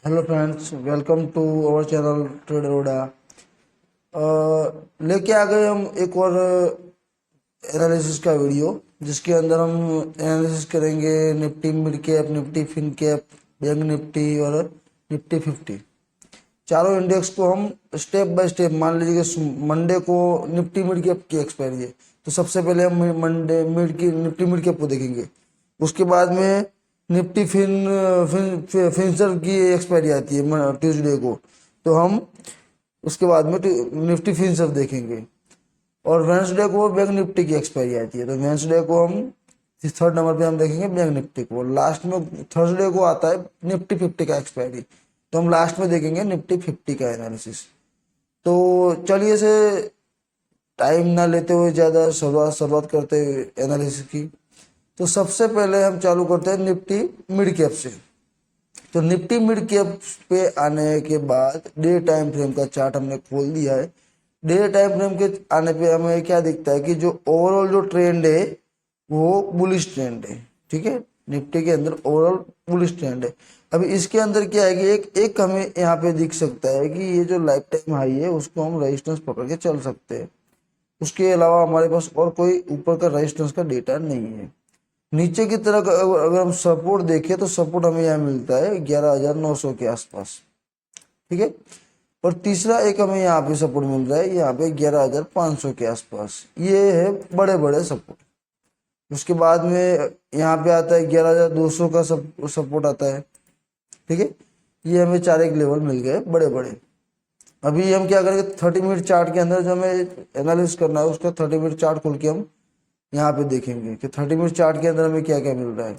Hello friends, welcome to our channel trader ओडा। लेके आ गए हम एक और एनालिसिस का वीडियो, जिसके अंदर हम एनालिसिस करेंगे Nifty mid cap, Nifty fin cap, bank Nifty और निफ्टी 50। चारों इंडेक्स को हम स्टेप बाय स्टेप, मान लीजिए कि मंडे को निफ्टी मिड कैप की एक्सपायरी है, तो सबसे पहले हम मंडे मिड की निफ्टी मिड कैप को देखेंगे। उसके बाद में निफ्टी फिनसर की एक्सपायरी आती है ट्यूसडे को, तो हम उसके बाद में निफ्टी फिनसर देखेंगे। और वेंसडे को बैंक निफ्टी की एक्सपायरी आती है, तो वेंसडे को हम थर्ड नंबर पे हम देखेंगे बैंक निफ्टी को। लास्ट में थर्सडे को आता है निफ्टी 50 का एक्सपायरी, तो हम लास्ट में देखेंगे निफ्टी 50 का एनालिसिस। तो चलिए से टाइम ना लेते हुए ज़्यादा शुरुआत करते हुए एनालिसिस की। तो सबसे पहले हम चालू करते हैं निफ्टी मिड कैप से। तो निफ्टी मिड कैप पे आने के बाद डे टाइम फ्रेम का चार्ट हमने खोल दिया है। डे टाइम फ्रेम के आने पे हमें क्या दिखता है कि जो ओवरऑल जो ट्रेंड है वो बुलिश ट्रेंड है। ठीक है, निफ्टी के अंदर ओवरऑल बुलिश ट्रेंड है। अभी इसके अंदर क्या है कि एक एक हमें यहाँ पे दिख सकता है कि ये जो लाइफ टाइम हाई है उसको हम रेजिस्टेंस पकड़ के चल सकते हैं। उसके अलावा हमारे पास और कोई ऊपर का रेजिस्टेंस का डेटा नहीं है। नीचे की तरफ अगर हम सपोर्ट देखें तो सपोर्ट हमें यहाँ मिलता है 11,900 के आसपास। ठीक है, और तीसरा एक हमें यहाँ पे सपोर्ट मिल रहा है यहाँ पे 11,500 के आसपास। ये है बड़े बड़े सपोर्ट। उसके बाद में यहाँ पे आता है 11,200 का सपोर्ट आता है। ठीक है, ये हमें चार एक लेवल मिल गए बड़े बड़े। अभी हम क्या करेंगे, 30 मिनट चार्ट के अंदर जो हमें एनालिसिस करना है उसका 30 मिनट चार्ट खोल के हम यहाँ पे देखेंगे कि 30 मिनट चार्ट के अंदर हमें क्या क्या मिल रहा है।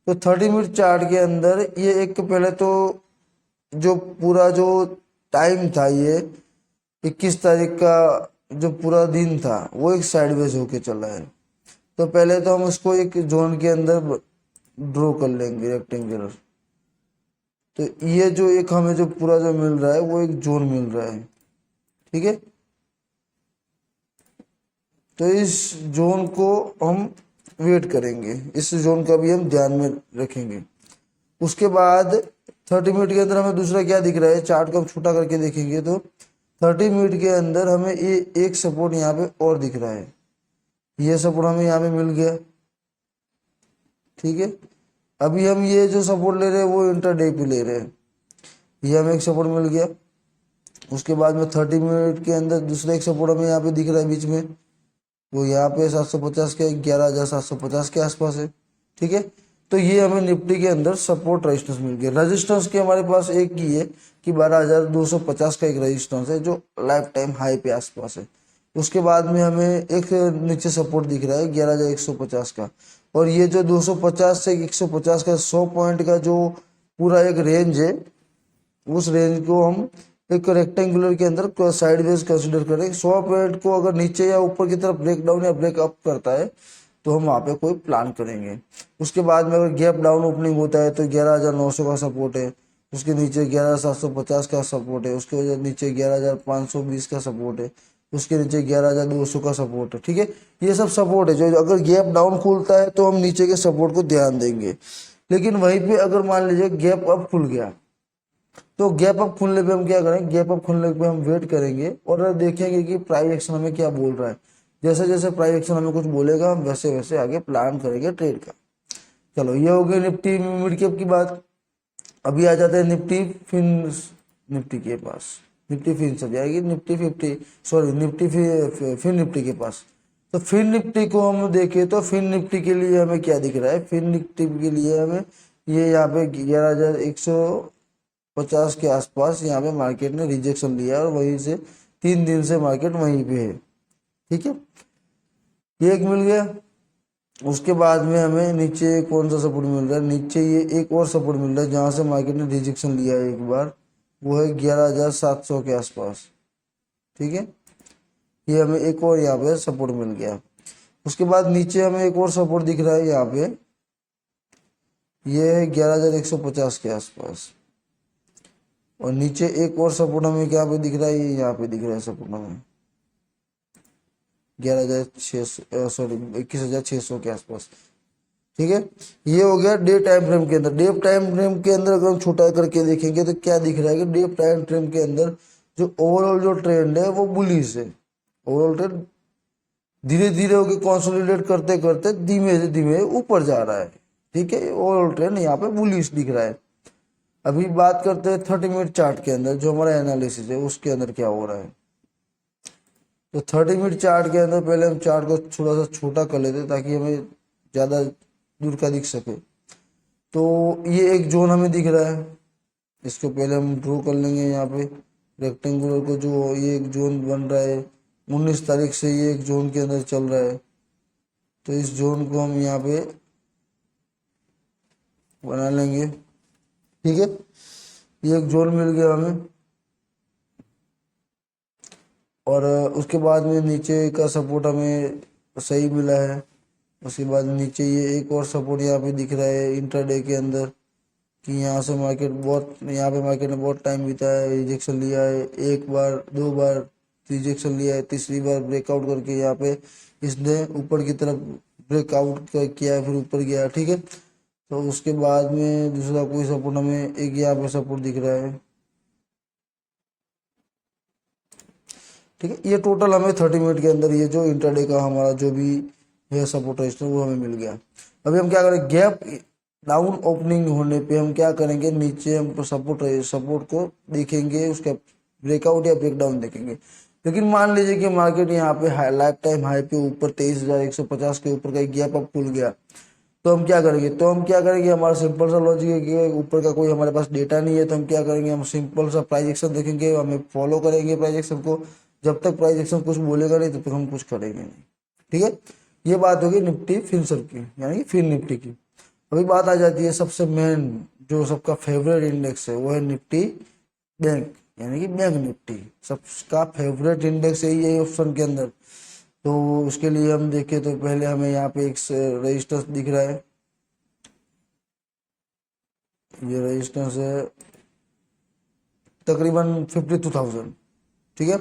तो 30 मिनट चार्ट के अंदर ये एक पहले तो जो पूरा जो टाइम था, ये 21 तारीख का जो पूरा दिन था वो एक साइडवेज होके चला है। तो पहले तो हम उसको एक जोन के अंदर ड्रॉ कर लेंगे रेक्टेंगुलर। तो ये जो एक हमें जो पूरा जो मिल रहा है वो एक जोन मिल रहा है। ठीक है, तो इस जोन को हम वेट करेंगे, इस जोन का भी हम ध्यान में रखेंगे। उसके बाद 30 मिनट के अंदर हमें दूसरा क्या दिख रहा है, चार्ट को हम छोटा करके देखेंगे तो 30 मिनट के अंदर हमें ये एक सपोर्ट यहाँ पे और दिख रहा है। ये सपोर्ट हमें यहाँ पे मिल गया। ठीक है, अभी हम ये जो सपोर्ट ले रहे हैं वो इंटरडे पे ले रहे हैं, ये हमें एक सपोर्ट मिल गया। उसके बाद में 30 मिनट के अंदर दूसरा एक सपोर्ट हमें यहाँ पे दिख रहा है बीच में, वो यहाँ पे 750 के 11,750 के आसपास है। ठीक है, तो ये हमें निफ्टी के अंदर सपोर्ट रेजिस्टेंस मिल गया। रेजिस्टेंस के हमारे पास एक ही है कि 12,250 का एक रेजिस्टेंस है जो लाइफ टाइम हाई पे आसपास है। उसके बाद में हमें एक नीचे सपोर्ट दिख रहा है 11,150 का। और ये जो 250 से 150 का 100 पॉइंट का जो पूरा एक रेंज है, उस रेंज को हम एक रेक्टेंगुलर के अंदर साइडवेज कंसिडर करें। 100 पॉइंट को अगर नीचे या ऊपर की तरफ ब्रेक डाउन या ब्रेक अप करता है तो हम वहाँ पे कोई प्लान करेंगे। उसके बाद में अगर गैप डाउन ओपनिंग होता है तो 11,900 का सपोर्ट है, उसके नीचे 11,750 का सपोर्ट है, उसके वजह नीचे 11,520 का सपोर्ट है, उसके नीचे 11,200 का सपोर्ट है। ठीक है, ये सब सपोर्ट है जो अगर गैप डाउन खुलता है तो हम नीचे के सपोर्ट को ध्यान देंगे। लेकिन वहीं पे अगर मान लीजिए गैप अप खुल गया तो गैप अप खुलने पे हम क्या करेंगे, गैप अप खुलने पे हम वेट करेंगे और देखेंगे कि प्राइस एक्शन हमें क्या बोल रहा है। जैसे जैसे प्राइस एक्शन हमें कुछ बोलेगा हम वैसे वैसे आगे प्लान करेंगे ट्रेड का। चलो, ये हो गई निफ्टी मिड कैप की बात। अभी आ जाते हैं निफ्टी के पास। निफ्टी फिन सब जाएगी Nifty 50, sorry Nifty Fin Nifty के पास। तो फिन निफ्टी को हम देखें तो फिन निफ्टी के लिए हमें क्या दिख रहा है, फिन निफ्टी के लिए हमें ये यहाँ पे 11,150 के आसपास यहाँ पे मार्केट ने रिजेक्शन लिया और वहीं से 3 दिन से मार्केट वहीं पे है। ठीक है, ये एक मिल गया। उसके बाद में हमें नीचे कौन सा सपोर्ट मिल रहा है, नीचे ये एक और सपोर्ट मिल रहा है जहां से मार्केट ने रिजेक्शन लिया है एक बार, वो है 11,700 के आसपास। ठीक है, ये हमें एक और यहाँ पे सपोर्ट मिल गया। उसके बाद नीचे हमें एक और सपोर्ट दिख रहा है यहाँ पे, ये है 11,150 के आसपास। और नीचे एक और सपोर्ट हमें क्या पे दिख रहा है, ये यहाँ पे दिख रहा है सपोर्ट हमें 11,600 सॉरी 21,600 के आसपास। ठीक है। ये हो गया डे टाइम फ्रेम के अंदर। डे टाइम फ्रेम के अंदर अगर हम छोटा करके देखेंगे तो क्या दिख रहा है कि डे टाइम फ्रेम के अंदर जो ओवरऑल जो ट्रेंड है वो बुलिश है। ओवरऑल ट्रेंड धीरे धीरे होकर कंसोलिडेट करते करते धीमे से धीमे ऊपर जा रहा है। ठीक है, ओवरऑल ट्रेंड यहाँ पे बुलिश दिख रहा है। अभी बात करते हैं 30 मिनट चार्ट के अंदर, जो हमारा एनालिसिस है उसके अंदर क्या हो रहा है। तो 30 मिनट चार्ट के अंदर पहले हम चार्ट को थोड़ा सा छोटा कर लेते ताकि हमें ज़्यादा दूर का दिख सके। तो ये एक जोन हमें दिख रहा है, इसको पहले हम ड्रॉ कर लेंगे यहाँ पे रेक्टेंगुलर को। जो ये एक जोन बन रहा है 19 तारीख से ये एक जोन के अंदर चल रहा है, तो इस जोन को हम यहाँ पे बना लेंगे। ठीक है, ये एक जोन मिल गया हमें। और उसके बाद में नीचे का सपोर्ट हमें सही मिला है। उसके बाद नीचे ये एक और सपोर्ट यहाँ पे दिख रहा है इंट्राडे के अंदर, कि यहाँ से मार्केट बहुत, यहाँ पे मार्केट ने बहुत टाइम बिताया है, रिजेक्शन लिया है, एक बार दो बार रिजेक्शन लिया है, तीसरी बार ब्रेकआउट करके यहाँ पे इसने ऊपर की तरफ ब्रेकआउट किया है, फिर ऊपर गया। ठीक है, तो उसके बाद में दूसरा कोई सपोर्ट हमें एक यहाँ पे सपोर्ट दिख रहा है। ठीक है, ये टोटल हमें 30 मिनट के अंदर ये जो इंटरडे का हमारा जो भी है सपोर्ट रजिस्टर वो हमें मिल गया। अभी हम क्या करें, गैप डाउन ओपनिंग होने पे हम क्या करेंगे, नीचे हम सपोर्ट को देखेंगे, उसका ब्रेकआउट या ब्रेकडाउन देखेंगे। लेकिन मान लीजिए कि मार्केट यहाँ पे लाइफ टाइम हाई पे ऊपर 23,150 के ऊपर का गैप अप खुल गया, तो हम क्या करेंगे, हमारा सिंपल सा लॉजिक है कि ऊपर का कोई हमारे पास डेटा नहीं है, तो हम क्या करेंगे, हम सिंपल सा प्राइस एक्शन देखेंगे, हमें फॉलो करेंगे प्राइस एक्शन को। जब तक प्राइस एक्शन कुछ बोलेगा नहीं तब तक हम कुछ करेंगे नहीं। ठीक है, ये बात होगी निफ्टी फिनसर की, यानी कि फिन निफ्टी की। अभी बात आ जाती है सबसे मेन जो सबका फेवरेट इंडेक्स है, वो है निफ्टी बैंक, यानी कि बैंक निफ्टी। सबका फेवरेट इंडेक्स है ये ऑप्शन के अंदर। तो उसके लिए हम देखें तो पहले हमें यहाँ पे एक रजिस्टेंस दिख रहा है, ये रजिस्टेंस है तकरीबन 52,000। ठीक है,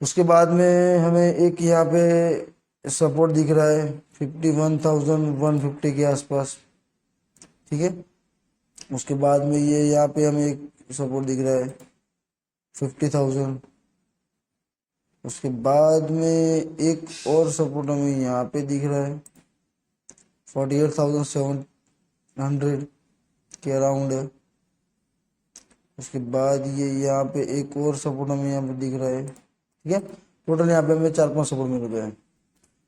उसके बाद में हमें एक यहाँ पे सपोर्ट दिख रहा है 51,150 के आसपास। ठीक है, उसके बाद में ये यहाँ पे हमें एक सपोर्ट दिख रहा है 50,000। उसके बाद में एक और सपोर्ट हमें यहाँ पे दिख रहा है 48,700 के अराउंड है। उसके बाद ये यहाँ पे एक और सपोर्ट हमें यहाँ पे दिख रहा है। ठीक है, टोटल यहाँ पे हमें 4-5 सपोर्ट मिल गए हैं।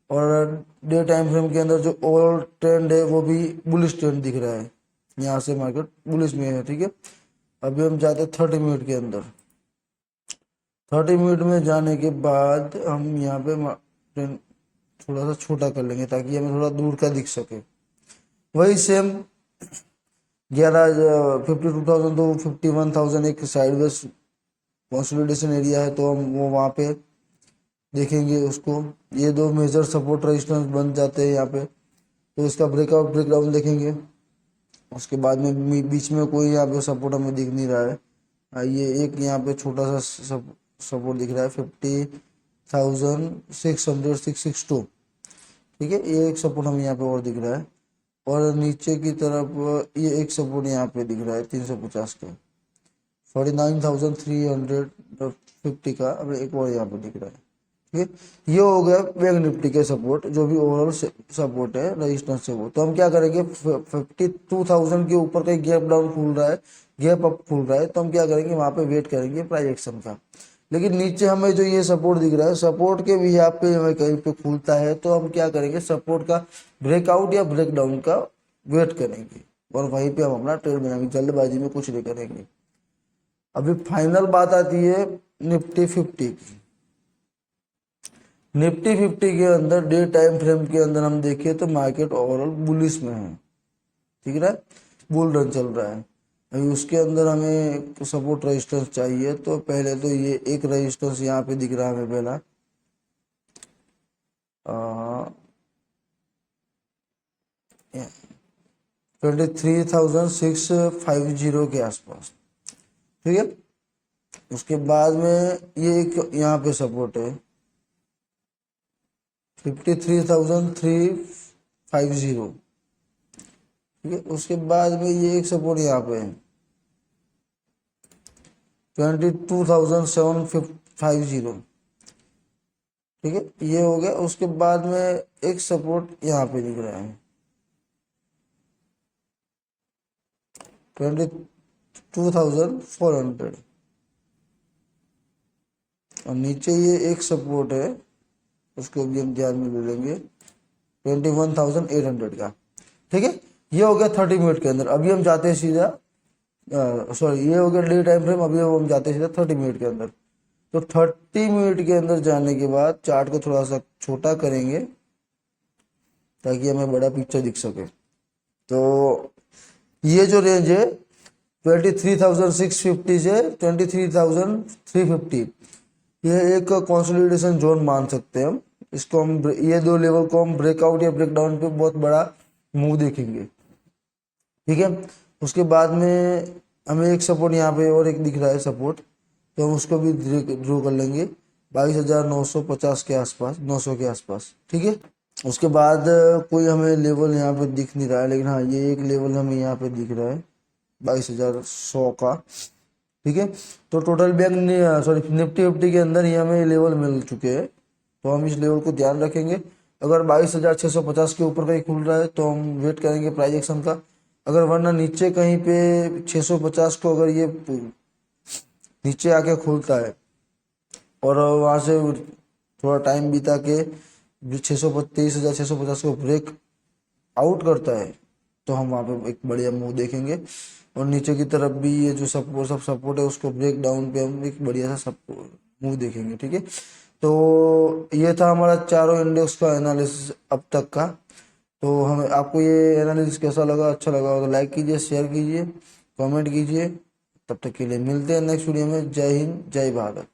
और डे टाइम फ्रेम के अंदर जो ओवरऑल ट्रेंड है वो भी बुलिश ट्रेंड दिख रहा है, यहाँ से मार्केट बुलिश में है। ठीक है, अभी हम जाते हैं 30 मिनट के अंदर। 30 मिनट में जाने के बाद हम यहाँ पे ट्रेंड थोड़ा सा छोटा कर लेंगे ताकि हमें थोड़ा दूर का दिख सके। वही सेम 52,000 तो 51,000 एक साइडवेज कंसोलिडेशन एरिया है, तो हम वो वहाँ पे देखेंगे उसको। ये दो मेजर सपोर्ट रेजिस्टेंस बन जाते हैं यहाँ पे, तो इसका ब्रेकआउट ब्रेकडाउन देखेंगे। उसके बाद में बीच में कोई यहाँ पे सपोर्ट हमें दिख नहीं रहा है। ये एक यहाँ पे छोटा सा सपोर्ट दिख रहा है 50,600 ठीक है, ये एक सपोर्ट हमें यहाँ पे और दिख रहा है। और नीचे की तरफ ये एक सपोर्ट यहाँ पे दिख रहा है 350 का 49,350 का, अब एक और यहाँ पे दिख रहा है। ठीक है, ये हो गया बैंक निफ्टी के सपोर्ट, जो भी ओवरऑल सपोर्ट है रेजिस्टेंस से वो। तो हम क्या करेंगे, 52,000 के ऊपर का गैप डाउन खुल रहा है, गैप अप खुल रहा है, तो हम क्या करेंगे, वहां पे वेट करेंगे प्राइस एक्शन का। लेकिन नीचे हमें जो ये सपोर्ट दिख रहा है, सपोर्ट के भी यहाँ पे हमें कहीं पे खुलता है, तो हम क्या करेंगे, सपोर्ट का ब्रेकआउट या ब्रेकडाउन का वेट करेंगे और वहीं पे हम अपना ट्रेड बनाएंगे, जल्दबाजी में कुछ नहीं करेंगे। अभी फाइनल बात आती है निफ्टी 50 की। निफ्टी 50 के अंदर डे टाइम फ्रेम के अंदर हम देखें तो मार्केट ओवरऑल बुलिश में है। ठीक है, बुल रन चल रहा है। अभी उसके अंदर हमें सपोर्ट रेजिस्टेंस चाहिए, तो पहले तो ये एक रेजिस्टेंस यहाँ पे दिख रहा है हमें पहला 23,650 के आसपास। ठीक है, उसके बाद में ये एक यहाँ पे सपोर्ट है 50, ठीक है। उसके बाद में ये एक सपोर्ट यहाँ पे है 22,750, ठीक है, ये हो गया। उसके बाद में एक सपोर्ट यहाँ पे दिख रहा है 22,400, और नीचे ये एक सपोर्ट है, उसको भी हम ध्यान में ले लेंगे 21,800 का, ठीक है। ये हो गया 30 मिनट के अंदर। अभी हम जाते हैं सीधा, सॉरी, ये हो गया डेली टाइम फ्रेम। अभी हम जाते हैं सीधा 30 मिनट के अंदर। तो 30 मिनट के अंदर जाने के बाद चार्ट को थोड़ा सा छोटा करेंगे ताकि हमें बड़ा पिक्चर दिख सके। तो ये जो रेंज है 23,650 से 23,350, ये एक कंसोलिडेशन जोन मान सकते हैं हम इसको। हम ये दो लेवल को हम ब्रेकआउट या ब्रेकडाउन पे बहुत बड़ा मूव देखेंगे, ठीक है। उसके बाद में हमें एक सपोर्ट यहाँ पे और एक दिख रहा है सपोर्ट, तो हम उसको भी ड्रॉ कर लेंगे 22,950 के आसपास, 900 के आसपास, ठीक है। उसके बाद कोई हमें लेवल यहाँ पे दिख नहीं रहा है, लेकिन हाँ ये एक लेवल हमें यहाँ पे दिख रहा है 22,100 का, ठीक है। तो total bank sorry Nifty fifty के अंदर ही हमें लेवल मिल चुके हैं, तो हम इस लेवल को ध्यान रखेंगे। अगर 22,650 के ऊपर कहीं खुल रहा है तो हम वेट करेंगे प्राइस एक्शन का। अगर वरना नीचे कहीं पे 650 को अगर ये नीचे आके खुलता है और वहां से थोड़ा टाइम बिता के 23,650 को ब्रेक आउट करता है तो हम वहाँ पे एक बढ़िया मूव देखेंगे। और नीचे की तरफ भी ये जो सब सपोर्ट है उसको ब्रेक डाउन पे हम एक बढ़िया सा मूव देखेंगे, ठीक है। तो ये था हमारा चारों इंडेक्स का एनालिसिस अब तक का। तो हमें आपको ये एनालिसिस कैसा लगा, अच्छा लगा तो लाइक कीजिए, शेयर कीजिए, कमेंट कीजिए। तब तक के लिए मिलते हैं नेक्स्ट वीडियो में। जय हिंद, जय भारत।